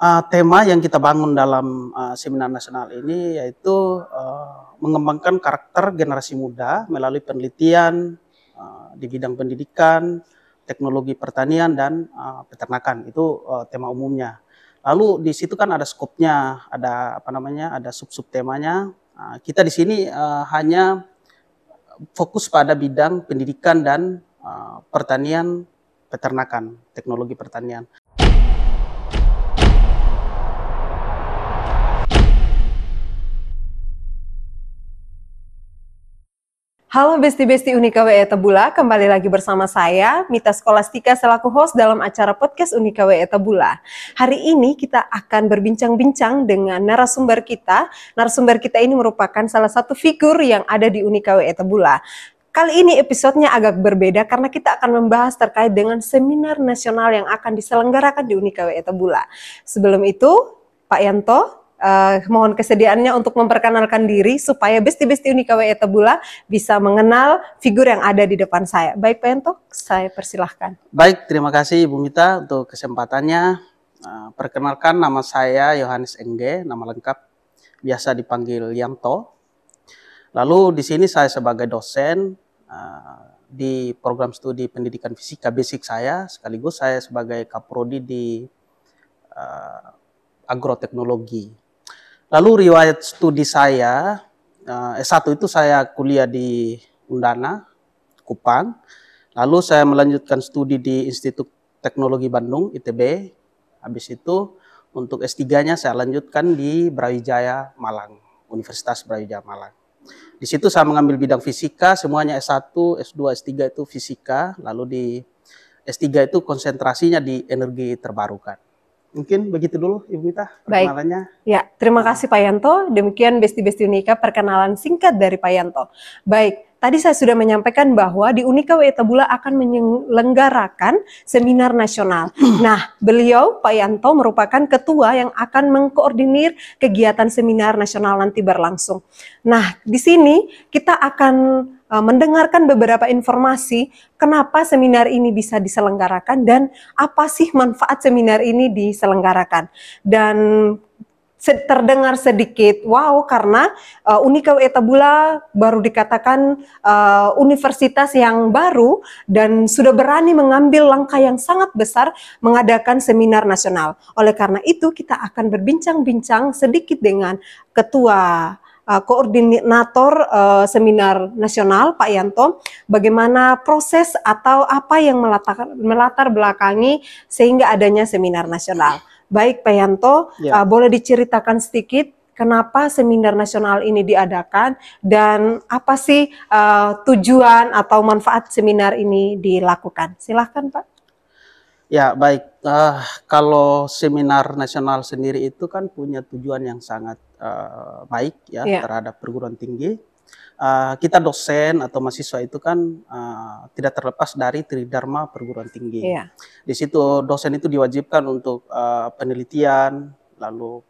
Tema yang kita bangun dalam seminar nasional ini yaitu mengembangkan karakter generasi muda melalui penelitian di bidang pendidikan, teknologi pertanian dan peternakan. Itu tema umumnya. Lalu di situ kan ada skopnya, ada apa namanya, ada sub-sub temanya. Kita di sini hanya fokus pada bidang pendidikan dan pertanian, peternakan, teknologi pertanian. Halo Besti-Besti Unika WE Tabula, kembali lagi bersama saya, Mita Skolastika selaku host dalam acara podcast Unika WE Tabula. Hari ini kita akan berbincang-bincang dengan narasumber kita. Narasumber kita ini merupakan salah satu figur yang ada di Unika WE Tabula. Kali ini episodenya agak berbeda karena kita akan membahas terkait dengan seminar nasional yang akan diselenggarakan di Unika WE Tabula. Sebelum itu, Pak Yanto, mohon kesediaannya untuk memperkenalkan diri supaya Besti-Besti Unika WE Tabula bisa mengenal figur yang ada di depan saya. Baik Pak Yanto, saya persilahkan. Baik, terima kasih Ibu Mita untuk kesempatannya. Perkenalkan, nama saya Yohanes Engge, nama lengkap biasa dipanggil Yanto. Lalu di sini saya sebagai dosen di program studi pendidikan fisika basic saya, sekaligus saya sebagai kaprodi di agroteknologi. Lalu riwayat studi saya, S1 itu saya kuliah di Undana, Kupang. Lalu saya melanjutkan studi di Institut Teknologi Bandung, ITB. Habis itu untuk S3-nya saya lanjutkan di Brawijaya, Malang, Universitas Brawijaya Malang. Di situ saya mengambil bidang fisika, semuanya S1, S2, S3 itu fisika. Lalu di S3 itu konsentrasinya di energi terbarukan. Mungkin begitu dulu Ibu Mita perkenalannya. Baik. Ya, terima kasih Pak Yanto. Demikian Besti-Besti Unika perkenalan singkat dari Pak Yanto. Baik, tadi saya sudah menyampaikan bahwa di Unika WE Tabula akan menyelenggarakan seminar nasional. Nah, beliau Pak Yanto merupakan ketua yang akan mengkoordinir kegiatan seminar nasional nanti berlangsung. Nah, di sini kita akan mendengarkan beberapa informasi kenapa seminar ini bisa diselenggarakan dan apa sih manfaat seminar ini diselenggarakan. Dan terdengar sedikit wow karena Unika WE Tabula baru dikatakan universitas yang baru dan sudah berani mengambil langkah yang sangat besar mengadakan seminar nasional. Oleh karena itu kita akan berbincang-bincang sedikit dengan ketua koordinator seminar nasional Pak Yanto, bagaimana proses atau apa yang melatar belakangi sehingga adanya seminar nasional. Baik Pak Yanto, boleh diceritakan sedikit kenapa seminar nasional ini diadakan dan apa sih tujuan atau manfaat seminar ini dilakukan? Silahkan Pak. Ya baik, kalau seminar nasional sendiri itu kan punya tujuan yang sangat baik ya terhadap perguruan tinggi. Kita dosen atau mahasiswa itu kan tidak terlepas dari tridharma perguruan tinggi. Di situ dosen itu diwajibkan untuk penelitian, lalu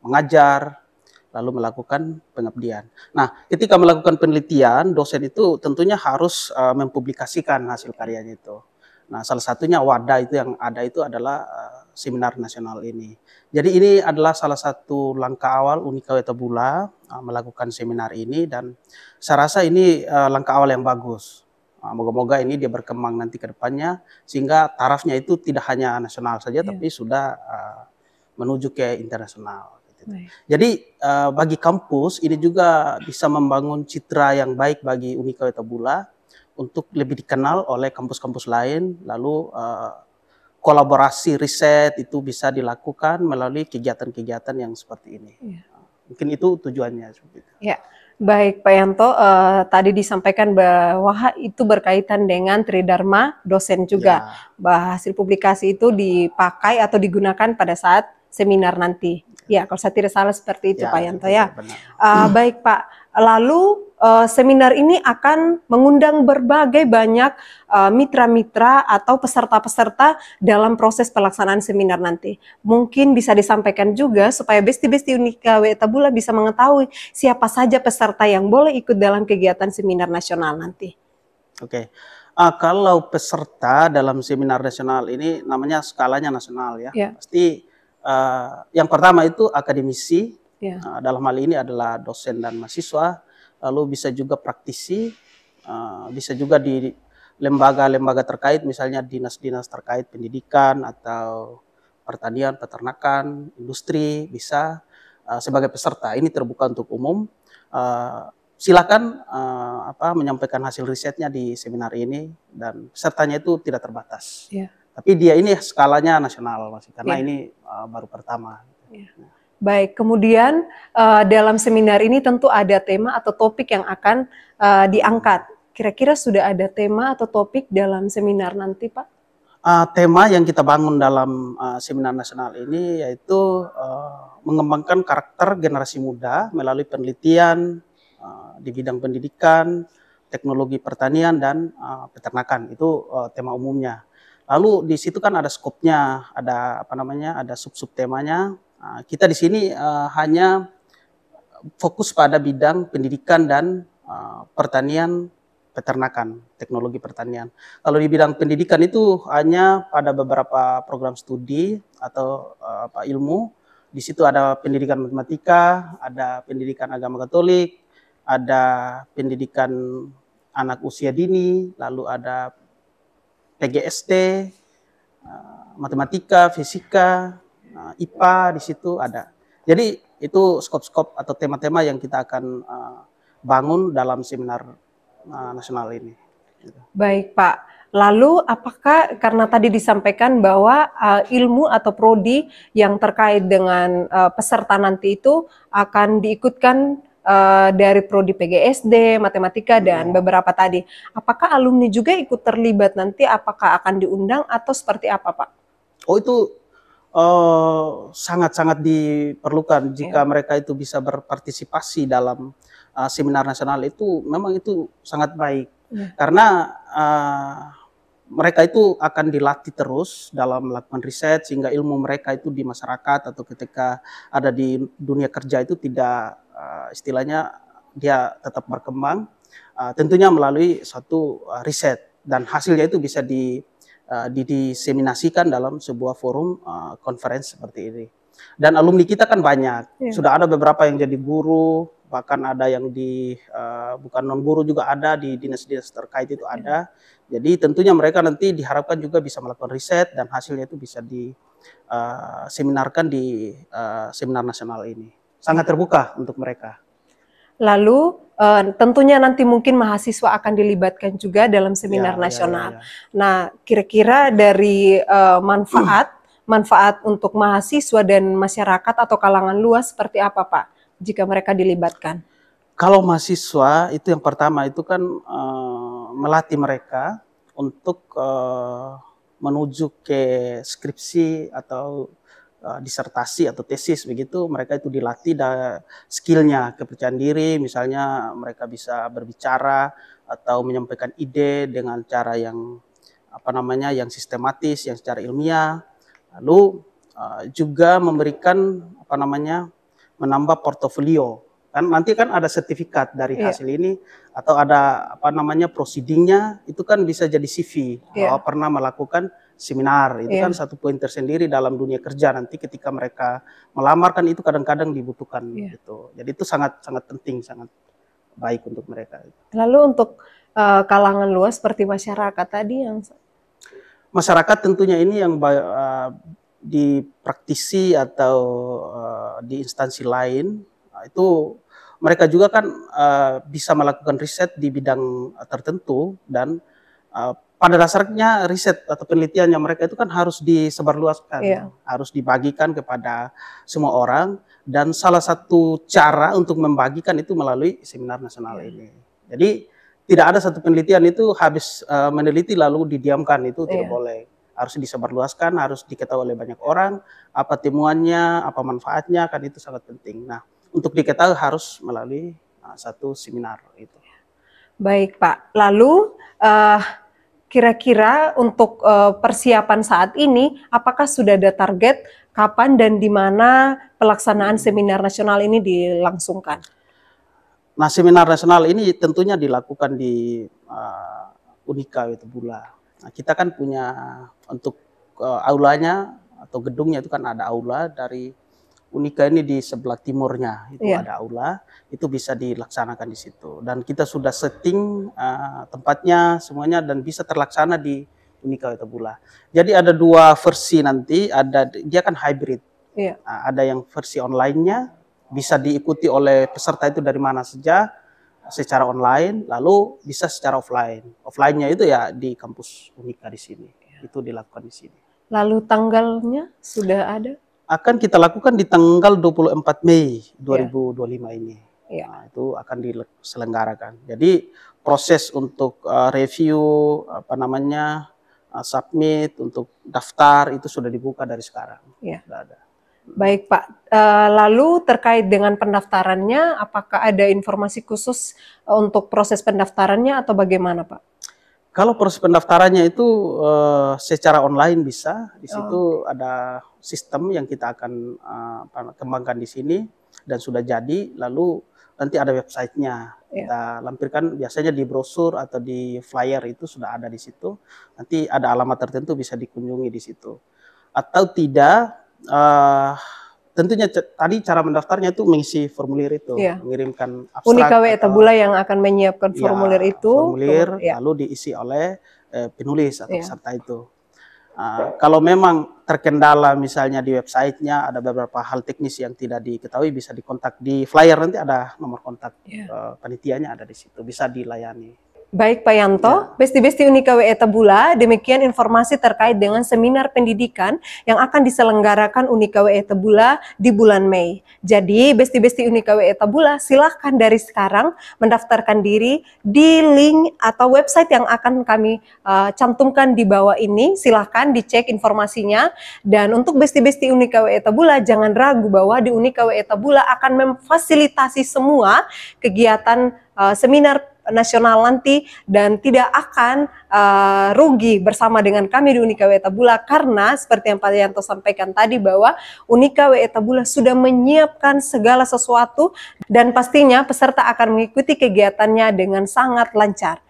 mengajar, lalu melakukan pengabdian. Nah, ketika melakukan penelitian, dosen itu tentunya harus mempublikasikan hasil karyanya itu. Nah, salah satunya wadah itu yang ada itu adalah seminar nasional ini. Jadi ini adalah salah satu langkah awal Unika WE Tabula melakukan seminar ini dan saya rasa ini langkah awal yang bagus. Moga-moga ini dia berkembang nanti ke depannya sehingga tarafnya itu tidak hanya nasional saja tapi sudah menuju ke internasional. Jadi bagi kampus ini juga bisa membangun citra yang baik bagi Unika WE Tabula untuk lebih dikenal oleh kampus-kampus lain, lalu kolaborasi riset itu bisa dilakukan melalui kegiatan-kegiatan yang seperti ini. Mungkin itu tujuannya. Ya, baik Pak Yanto, tadi disampaikan bahwa itu berkaitan dengan tridharma dosen juga. Bahwa hasil publikasi itu dipakai atau digunakan pada saat seminar nanti. Ya, kalau saya tidak salah seperti itu Pak Yanto ya. Baik Pak, lalu seminar ini akan mengundang berbagai banyak mitra-mitra atau peserta-peserta dalam proses pelaksanaan seminar nanti. Mungkin bisa disampaikan juga supaya Besti-Besti Unika WE Tabula bisa mengetahui siapa saja peserta yang boleh ikut dalam kegiatan seminar nasional nanti. Oke. Kalau peserta dalam seminar nasional ini namanya skalanya nasional ya. Pasti Yang pertama itu akademisi, dalam hal ini adalah dosen dan mahasiswa, lalu bisa juga praktisi, bisa juga di lembaga-lembaga terkait, misalnya dinas-dinas terkait pendidikan atau pertanian, peternakan, industri, bisa sebagai peserta. Ini terbuka untuk umum. Silakan menyampaikan hasil risetnya di seminar ini, dan pesertanya itu tidak terbatas. Tapi dia ini skalanya nasional, karena ini baru pertama. Baik, kemudian dalam seminar ini tentu ada tema atau topik yang akan diangkat. Kira-kira sudah ada tema atau topik dalam seminar nanti, Pak? Tema yang kita bangun dalam seminar nasional ini yaitu mengembangkan karakter generasi muda melalui penelitian di bidang pendidikan, teknologi pertanian, dan peternakan. Itu tema umumnya. Lalu di situ kan ada skopnya, ada ada sub-sub temanya. Kita di sini hanya fokus pada bidang pendidikan dan pertanian, peternakan, teknologi pertanian. Kalau di bidang pendidikan itu hanya pada beberapa program studi atau ilmu. Di situ ada pendidikan matematika, ada pendidikan agama Katolik, ada pendidikan anak usia dini, lalu ada PGSD, matematika, fisika, IPA di situ ada. Jadi itu skop-skop atau tema-tema yang kita akan bangun dalam seminar nasional ini. Baik, Pak. Lalu apakah karena tadi disampaikan bahwa ilmu atau prodi yang terkait dengan peserta nanti itu akan diikutkan dari prodi PGSD, matematika, dan beberapa tadi. Apakah alumni juga ikut terlibat nanti? Apakah akan diundang atau seperti apa, Pak? Oh, itu sangat-sangat diperlukan jika mereka itu bisa berpartisipasi dalam seminar nasional itu, memang itu sangat baik. Karena mereka itu akan dilatih terus dalam melakukan riset sehingga ilmu mereka itu di masyarakat atau ketika ada di dunia kerja itu tidak istilahnya dia tetap berkembang, tentunya melalui suatu riset, dan hasilnya itu bisa diseminasikan dalam sebuah forum conference seperti ini. Dan alumni kita kan banyak, sudah ada beberapa yang jadi guru, bahkan ada yang bukan non guru juga ada, di dinas-dinas terkait itu ada. Jadi tentunya mereka nanti diharapkan juga bisa melakukan riset dan hasilnya itu bisa diseminarkan di seminar nasional ini. Sangat terbuka untuk mereka. Lalu tentunya nanti mungkin mahasiswa akan dilibatkan juga dalam seminar nasional. Nah, kira-kira dari manfaat untuk mahasiswa dan masyarakat atau kalangan luas seperti apa, Pak, jika mereka dilibatkan? Kalau mahasiswa itu yang pertama itu kan melatih mereka untuk menuju ke skripsi atau disertasi atau tesis begitu. Mereka itu dilatih skillnya, kepercayaan diri, misalnya mereka bisa berbicara atau menyampaikan ide dengan cara yang yang sistematis, yang secara ilmiah. Lalu juga memberikan menambah portofolio. Kan nanti kan ada sertifikat dari hasil ini, atau ada proceedingnya, itu kan bisa jadi CV bahwa pernah melakukan seminar. Itu kan satu poin tersendiri dalam dunia kerja, nanti ketika mereka melamar kan itu kadang-kadang dibutuhkan gitu. Jadi itu sangat penting, sangat baik untuk mereka. Lalu untuk kalangan luas seperti masyarakat tadi, yang masyarakat tentunya ini yang di praktisi atau di instansi lain, itu mereka juga kan bisa melakukan riset di bidang tertentu, dan pada dasarnya riset atau penelitiannya mereka itu kan harus disebarluaskan, harus dibagikan kepada semua orang, dan salah satu cara untuk membagikan itu melalui seminar nasional ini. Jadi tidak ada satu penelitian itu habis meneliti lalu didiamkan, itu tidak boleh. Harus disebarluaskan, harus diketahui oleh banyak orang, apa temuannya, apa manfaatnya, kan itu sangat penting. Nah, untuk diketahui harus melalui satu seminar itu. Baik, Pak. Lalu kira-kira untuk persiapan saat ini, apakah sudah ada target kapan dan di mana pelaksanaan seminar nasional ini dilangsungkan? Nah, seminar nasional ini tentunya dilakukan di Unika Wetabula. Nah, kita kan punya untuk aulanya atau gedungnya itu kan ada aula dari Unika ini di sebelah timurnya itu ada aula, itu bisa dilaksanakan di situ. Dan kita sudah setting tempatnya semuanya dan bisa terlaksana di Unika Wetabula. Jadi ada 2 versi nanti, dia kan hybrid. Ada yang versi online-nya bisa diikuti oleh peserta itu dari mana saja secara online, lalu bisa secara offline. Offline-nya itu ya di kampus Unika di sini. Itu dilakukan di sini. Lalu tanggalnya sudah ada? Akan kita lakukan di tanggal 24 Mei 2025 ini. Nah, itu akan diselenggarakan. Jadi proses untuk review, submit, untuk daftar itu sudah dibuka dari sekarang. Sudah ada. Baik Pak, lalu terkait dengan pendaftarannya, apakah ada informasi khusus untuk proses pendaftarannya atau bagaimana Pak? Kalau proses pendaftarannya itu secara online bisa, di situ ada sistem yang kita akan kembangkan di sini dan sudah jadi, lalu nanti ada websitenya, kita lampirkan biasanya di brosur atau di flyer itu sudah ada di situ, nanti ada alamat tertentu bisa dikunjungi di situ. Atau tidak, tentunya tadi cara mendaftarnya itu mengisi formulir itu, mengirimkan abstrak. Unika Wetabula yang akan menyiapkan formulir itu. Formulir lalu diisi oleh penulis atau peserta itu. Kalau memang terkendala misalnya di websitenya ada beberapa hal teknis yang tidak diketahui, bisa dikontak di flyer, nanti ada nomor kontak panitianya ada di situ, bisa dilayani. Baik Pak Yanto, Besti-Besti Unika Wetabula, demikian informasi terkait dengan seminar pendidikan yang akan diselenggarakan Unika Wetabula di bulan Mei. Jadi Besti-Besti Unika Wetabula silahkan dari sekarang mendaftarkan diri di link atau website yang akan kami cantumkan di bawah ini. Silahkan dicek informasinya. Dan untuk Besti-Besti Unika Wetabula, jangan ragu bahwa di Unika Wetabula akan memfasilitasi semua kegiatan seminar nasional nanti dan tidak akan rugi bersama dengan kami di Unika Wetabula, karena seperti yang Pak Yanto sampaikan tadi bahwa Unika Wetabula sudah menyiapkan segala sesuatu dan pastinya peserta akan mengikuti kegiatannya dengan sangat lancar.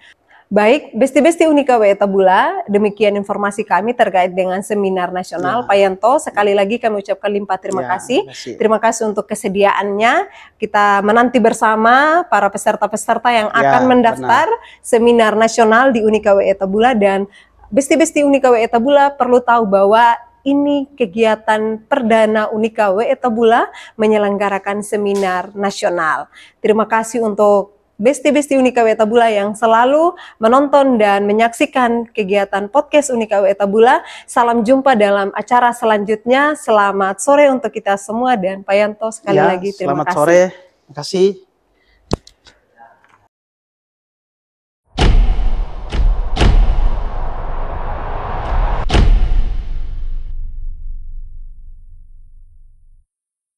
Baik, Besti-Besti Unika Wetabula, demikian informasi kami terkait dengan seminar nasional. Pak Yanto, sekali lagi kami ucapkan limpah terima kasih. Terima kasih untuk kesediaannya. Kita menanti bersama para peserta-peserta yang akan mendaftar seminar nasional di Unika Wetabula. Dan Besti-Besti Unika Wetabula perlu tahu bahwa ini kegiatan perdana Unika Wetabula menyelenggarakan seminar nasional. Terima kasih untuk Besti-Besti Unika Wetabula yang selalu menonton dan menyaksikan kegiatan podcast Unika Wetabula. Salam jumpa dalam acara selanjutnya. Selamat sore untuk kita semua dan Pak Yanto sekali lagi terima kasih. Selamat sore, terima kasih.